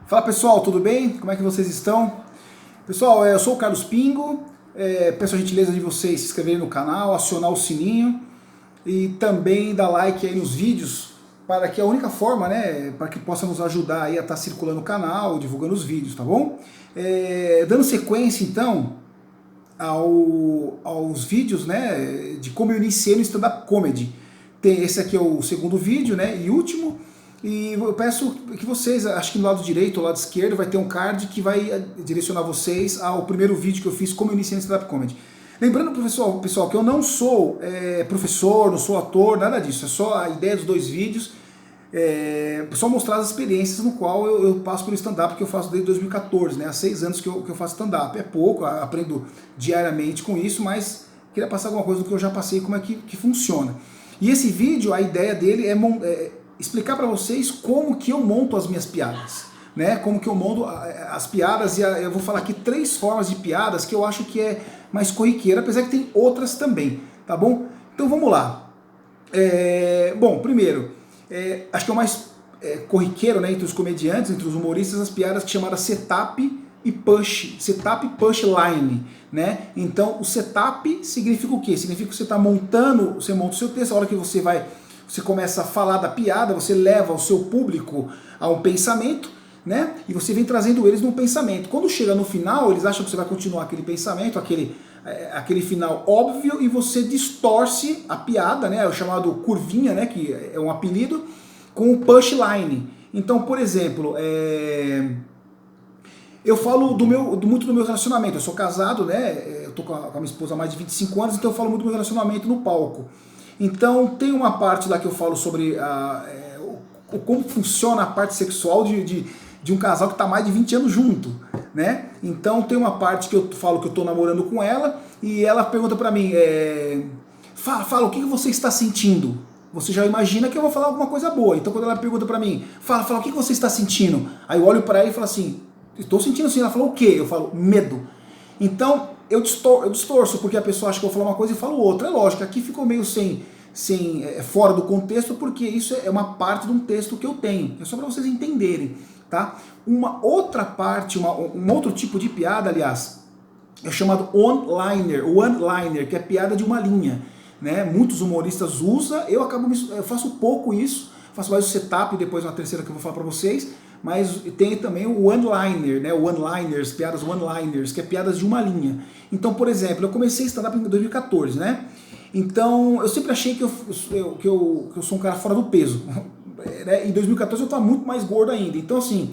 Fala pessoal, tudo bem? Como é que vocês estão? Pessoal, eu sou o Carlos Pingo, peço a gentileza de vocês se inscreverem no canal, acionar o sininho e também dar like aí nos vídeos, para que a única forma, né, para que possa nos ajudar aí a estar circulando o canal, divulgando os vídeos, tá bom? Dando sequência então aos vídeos, né, de como eu iniciei no stand-up comedy. Esse aqui é o segundo vídeo, né, e último. E eu peço que vocês, acho que no lado direito ou lado esquerdo vai ter um card que vai direcionar vocês ao primeiro vídeo que eu fiz como eu iniciei no stand-up comedy. Lembrando, pessoal, que eu não sou professor, não sou ator, nada disso. É só a ideia dos dois vídeos, só mostrar as experiências no qual eu passo pelo stand-up que eu faço desde 2014, né? Há 6 anos que eu faço stand-up. É pouco, aprendo diariamente com isso, mas queria passar alguma coisa do que eu já passei, como é que funciona. E esse vídeo, a ideia dele é explicar para vocês como que eu monto as minhas piadas, né? Como que eu monto as piadas, e eu vou falar aqui 3 formas de piadas que eu acho que é mais corriqueira, apesar que tem outras também, tá bom? Então vamos lá. Bom, primeiro, acho que é o mais corriqueiro, né, entre os comediantes, entre os humoristas, as piadas que chamadas setup e punchline, né? Então o setup significa o quê? Significa que você está montando, você monta o seu texto, a hora que você começa a falar da piada, você leva o seu público a um pensamento, né? E você vem trazendo eles num pensamento. Quando chega no final, eles acham que você vai continuar aquele pensamento, aquele final óbvio, e você distorce a piada, né? É o chamado curvinha, né? Que é um apelido, com o punchline. Então, por exemplo, eu falo muito do meu relacionamento. Eu sou casado, né? Eu tô com a minha esposa há mais de 25 anos, então eu falo muito do meu relacionamento no palco. Então tem uma parte lá que eu falo sobre como funciona a parte sexual de um casal que está mais de 20 anos junto, né? Então tem uma parte que eu falo que eu estou namorando com ela e ela pergunta para mim, fala, o que você está sentindo? Você já imagina que eu vou falar alguma coisa boa. Então quando ela pergunta para mim, fala, o que você está sentindo? Aí eu olho para ela e falo assim, estou sentindo assim. Ela falou o quê? Eu falo, medo. Então eu distorço, porque a pessoa acha que eu vou falar uma coisa e falo outra. É lógico, aqui ficou meio fora do contexto, porque isso é uma parte de um texto que eu tenho. É só para vocês entenderem, tá? Uma outra parte, um outro tipo de piada, aliás, é chamado one-liner, que é piada de uma linha, né? Muitos humoristas usam, eu faço pouco isso, faço mais o setup, depois uma terceira que eu vou falar para vocês, mas tem também o one-liner, né? One-liners, piadas one-liners, que é piadas de uma linha. Então, por exemplo, eu comecei stand-up em 2014, né? Então, eu sempre achei que eu sou um cara fora do peso. Em 2014 eu estava muito mais gordo ainda. Então, assim,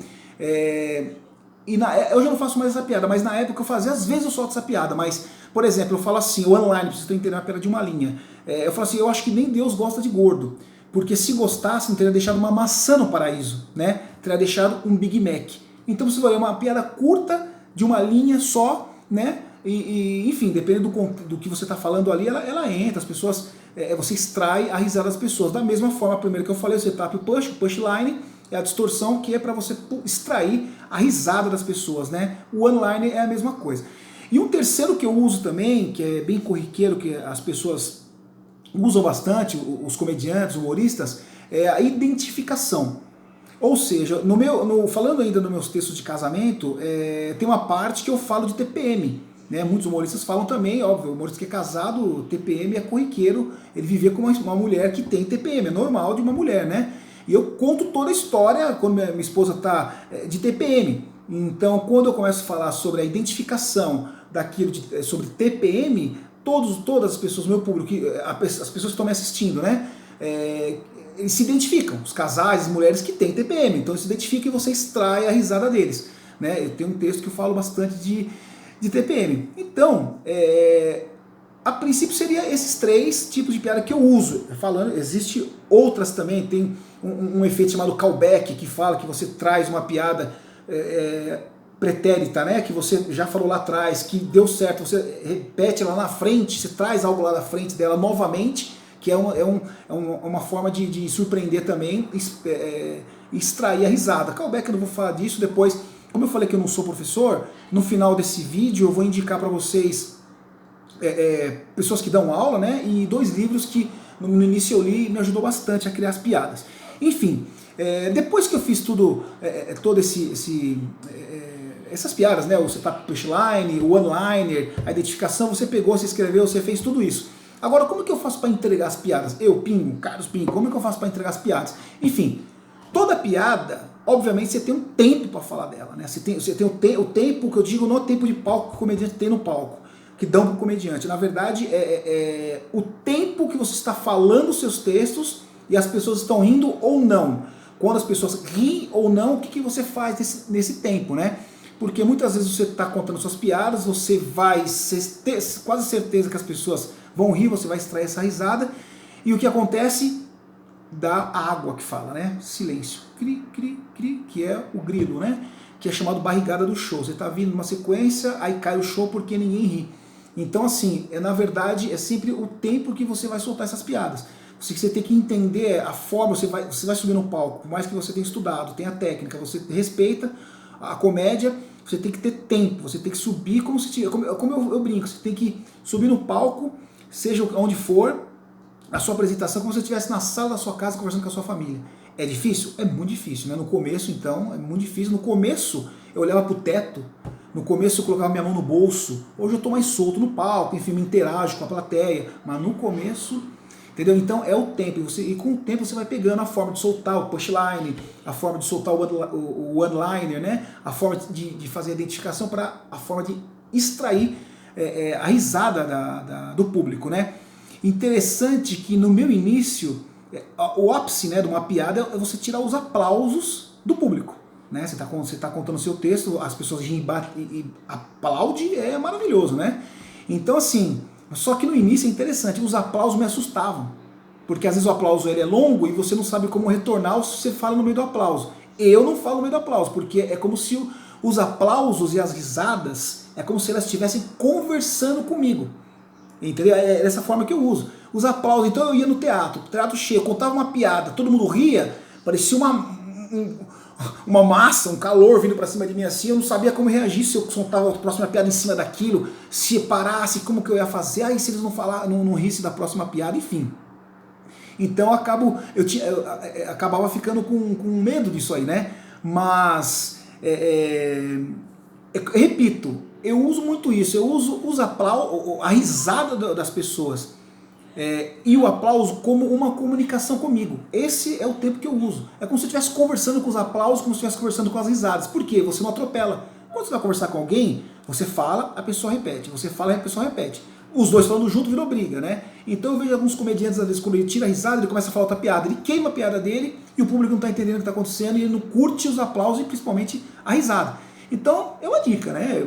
eu já não faço mais essa piada, mas na época eu fazia, às vezes eu solto essa piada, mas, por exemplo, eu falo assim, one-line, pra vocês entenderem a piada de uma linha. Eu falo assim, eu acho que nem Deus gosta de gordo. Porque se gostasse, não teria deixado uma maçã no paraíso, né? Teria deixado um Big Mac. Então você vai ver uma piada curta de uma linha só, né? Enfim, dependendo do que você está falando ali, ela entra, as pessoas, você extrai a risada das pessoas. Da mesma forma, primeiro que eu falei, o setup punchline é a distorção, que é para você extrair a risada das pessoas, né? O one-line é a mesma coisa. E um terceiro que eu uso também, que é bem corriqueiro, que as pessoas usam bastante, os comediantes, humoristas, é a identificação. Ou seja, falando ainda nos meus textos de casamento, tem uma parte que eu falo de TPM. Né? Muitos humoristas falam também, óbvio, o humorista que é casado, TPM é corriqueiro, ele viver com uma mulher que tem TPM, é normal de uma mulher, né? E eu conto toda a história quando minha esposa está de TPM. Então, quando eu começo a falar sobre a identificação daquilo sobre TPM, todas as pessoas, meu público, as pessoas que estão me assistindo, né? Eles se identificam, os casais, as mulheres que têm TPM, então eles se identificam e você extrai a risada deles. Né? Eu tenho um texto que eu falo bastante de TPM. Então, a princípio seria esses 3 tipos de piada que eu uso. Existe outras também, tem um efeito chamado callback, que fala que você traz uma piada pretérita, né? Que você já falou lá atrás, que deu certo, você repete lá na frente, você traz algo lá na frente dela novamente, que é uma forma de surpreender também, extrair a risada. Callback eu não vou falar disso depois. Como eu falei que eu não sou professor, no final desse vídeo eu vou indicar para vocês pessoas que dão aula, né? E 2 livros que no início eu li e me ajudou bastante a criar as piadas. Enfim, Depois que eu fiz tudo, todo essas piadas, né, o setup punchline, o one-liner, a identificação, você pegou, você escreveu, você fez tudo isso. Agora, como é que eu faço para entregar as piadas? Eu, Pingo, Carlos Pingo, como é que eu faço para entregar as piadas? Enfim, toda piada, obviamente, você tem um tempo para falar dela, né? Você tem o tempo, que eu digo, não é o tempo de palco que o comediante tem no palco, que dão para o comediante. Na verdade, o tempo que você está falando os seus textos e as pessoas estão rindo ou não. Quando as pessoas riem ou não, o que você faz nesse tempo, né? Porque muitas vezes você está contando suas piadas, você vai ter quase certeza que as pessoas vão rir, você vai extrair essa risada, e o que acontece? Dá a água que fala, né? Silêncio. Cri, cri, cri, que é o grilo, né? Que é chamado barrigada do show. Você está vindo numa sequência, aí cai o show porque ninguém ri. Então, assim, na verdade, é sempre o tempo que você vai soltar essas piadas. Você tem que entender a forma, você vai subir no palco, por mais que você tenha estudado, tenha técnica, você respeita a comédia, você tem que ter tempo, você tem que subir como se tiver, como eu brinco, você tem que subir no palco, seja onde for, a sua apresentação, como se você estivesse na sala da sua casa conversando com a sua família. É difícil? É muito difícil, né? No começo, então, é muito difícil. No começo, eu olhava pro teto, no começo eu colocava minha mão no bolso, hoje eu tô mais solto no palco, enfim, me interajo com a plateia, mas no começo, entendeu? Então é o tempo, e com o tempo você vai pegando a forma de soltar o punchline, a forma de soltar o one-liner, né? A forma de fazer a identificação para a forma de extrair a risada do público, né? Interessante que no meu início, o ápice, né, de uma piada é você tirar os aplausos do público. Né? Você tá contando o seu texto, as pessoas riem e aplaudem, é maravilhoso, né? Então assim, só que no início é interessante, os aplausos me assustavam. Porque às vezes o aplauso ele é longo e você não sabe como retornar ou se você fala no meio do aplauso. Eu não falo no meio do aplauso, porque é como se os aplausos e as risadas, é como se elas estivessem conversando comigo. Entendeu? É dessa forma que eu uso. Os aplausos, então eu ia no teatro cheio, contava uma piada, todo mundo ria, parecia uma massa, um calor vindo pra cima de mim assim, eu não sabia como reagir, se eu soltava a próxima piada em cima daquilo, se parasse, como que eu ia fazer, aí se eles não rissem da próxima piada, enfim. Então eu acabava ficando com medo disso aí, né? Mas, repito, eu uso muito isso, eu uso os aplausos, a risada das pessoas e o aplauso como uma comunicação comigo. Esse é o tempo que eu uso. É como se eu estivesse conversando com os aplausos, como se eu estivesse conversando com as risadas. Por quê? Você não atropela. Quando você vai conversar com alguém, você fala, a pessoa repete. Você fala, a pessoa repete. Os dois falando junto virou briga, né? Então eu vejo alguns comediantes, às vezes, quando ele tira a risada, ele começa a falar outra piada. Ele queima a piada dele e o público não está entendendo o que está acontecendo e ele não curte os aplausos e principalmente a risada. Então, é uma dica, né?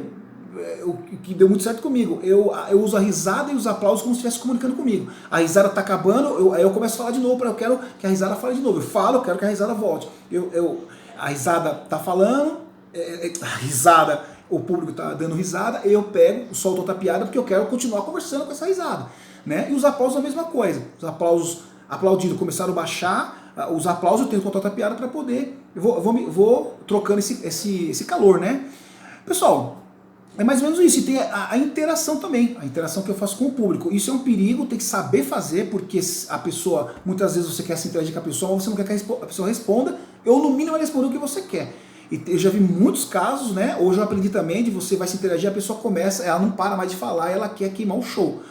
O que deu muito certo comigo. Eu uso a risada e os aplausos como se estivesse comunicando comigo. A risada tá acabando, aí eu começo a falar de novo, eu quero que a risada fale de novo. Eu falo, eu quero que a risada volte. A risada tá falando, a risada, o público tá dando risada, eu pego, solto outra piada porque eu quero continuar conversando com essa risada. Né? E os aplausos a mesma coisa. Os aplausos aplaudindo começaram a baixar, os aplausos eu tenho que contar outra piada para poder. Eu vou trocando esse calor, né? Pessoal, é mais ou menos isso. E tem a interação também, a interação que eu faço com o público. Isso é um perigo, tem que saber fazer, porque a pessoa, muitas vezes você quer se interagir com a pessoa, mas você não quer que a pessoa responda, ou no mínimo ela responder o que você quer. E eu já vi muitos casos, né? Hoje eu aprendi também de você vai se interagir, a pessoa começa, ela não para mais de falar, ela quer queimar o show.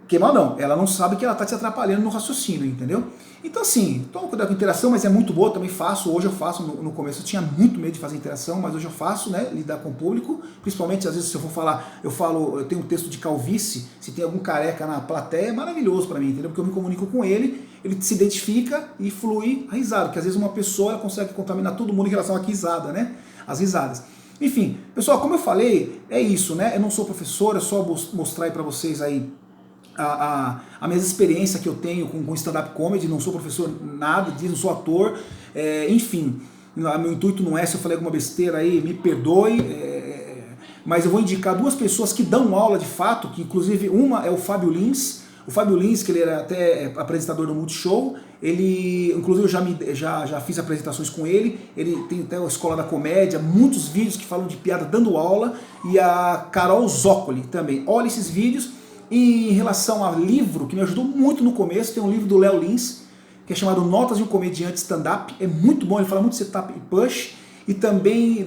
Queimar não, ela não sabe que ela está te atrapalhando no raciocínio, entendeu? Então assim, toma cuidado com a interação, mas é muito boa, também faço, hoje eu faço, no começo eu tinha muito medo de fazer interação, mas hoje eu faço, né, lidar com o público, principalmente às vezes se eu for falar, eu tenho um texto de calvície, se tem algum careca na plateia, é maravilhoso para mim, entendeu? Porque eu me comunico com ele se identifica e flui a risada, porque às vezes uma pessoa ela consegue contaminar todo mundo em relação à risada, né, as risadas. Enfim, pessoal, como eu falei, é isso, né, eu não sou professor, é só mostrar aí para vocês aí a minha experiência que eu tenho com stand-up comedy, não sou professor nada disso, não sou ator, enfim, meu intuito não é, se eu falei alguma besteira aí, me perdoe, mas eu vou indicar duas pessoas que dão aula de fato, que inclusive uma é o Fábio Lins, que ele era até apresentador do Multishow, ele, inclusive eu já fiz apresentações com ele tem até a Escola da Comédia, muitos vídeos que falam de piada dando aula, e a Carol Zoccoli também, olha esses vídeos. E em relação a livro, que me ajudou muito no começo, tem um livro do Léo Lins, que é chamado Notas de um Comediante Stand-Up. É muito bom, ele fala muito de setup e push. E também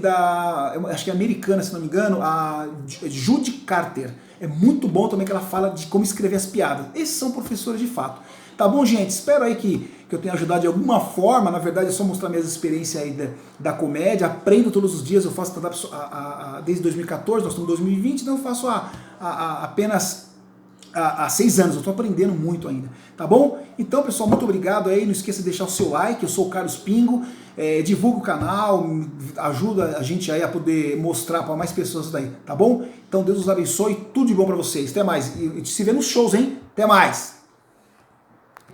acho que é americana, se não me engano, a Judy Carter. É muito bom também que ela fala de como escrever as piadas. Esses são professores de fato. Tá bom, gente? Espero aí que eu tenha ajudado de alguma forma. Na verdade, é só mostrar minhas experiências aí da comédia. Aprendo todos os dias. Eu faço stand-up desde 2014, nós estamos em 2020, então eu faço apenas há 6 anos. Eu estou aprendendo muito ainda. Tá bom? Então, pessoal, muito obrigado aí. Não esqueça de deixar o seu like. Eu sou o Carlos Pingo. Divulga o canal, ajuda a gente aí a poder mostrar para mais pessoas daí, tá bom? Então Deus os abençoe, tudo de bom para vocês. Até mais. E se vê nos shows, hein? Até mais.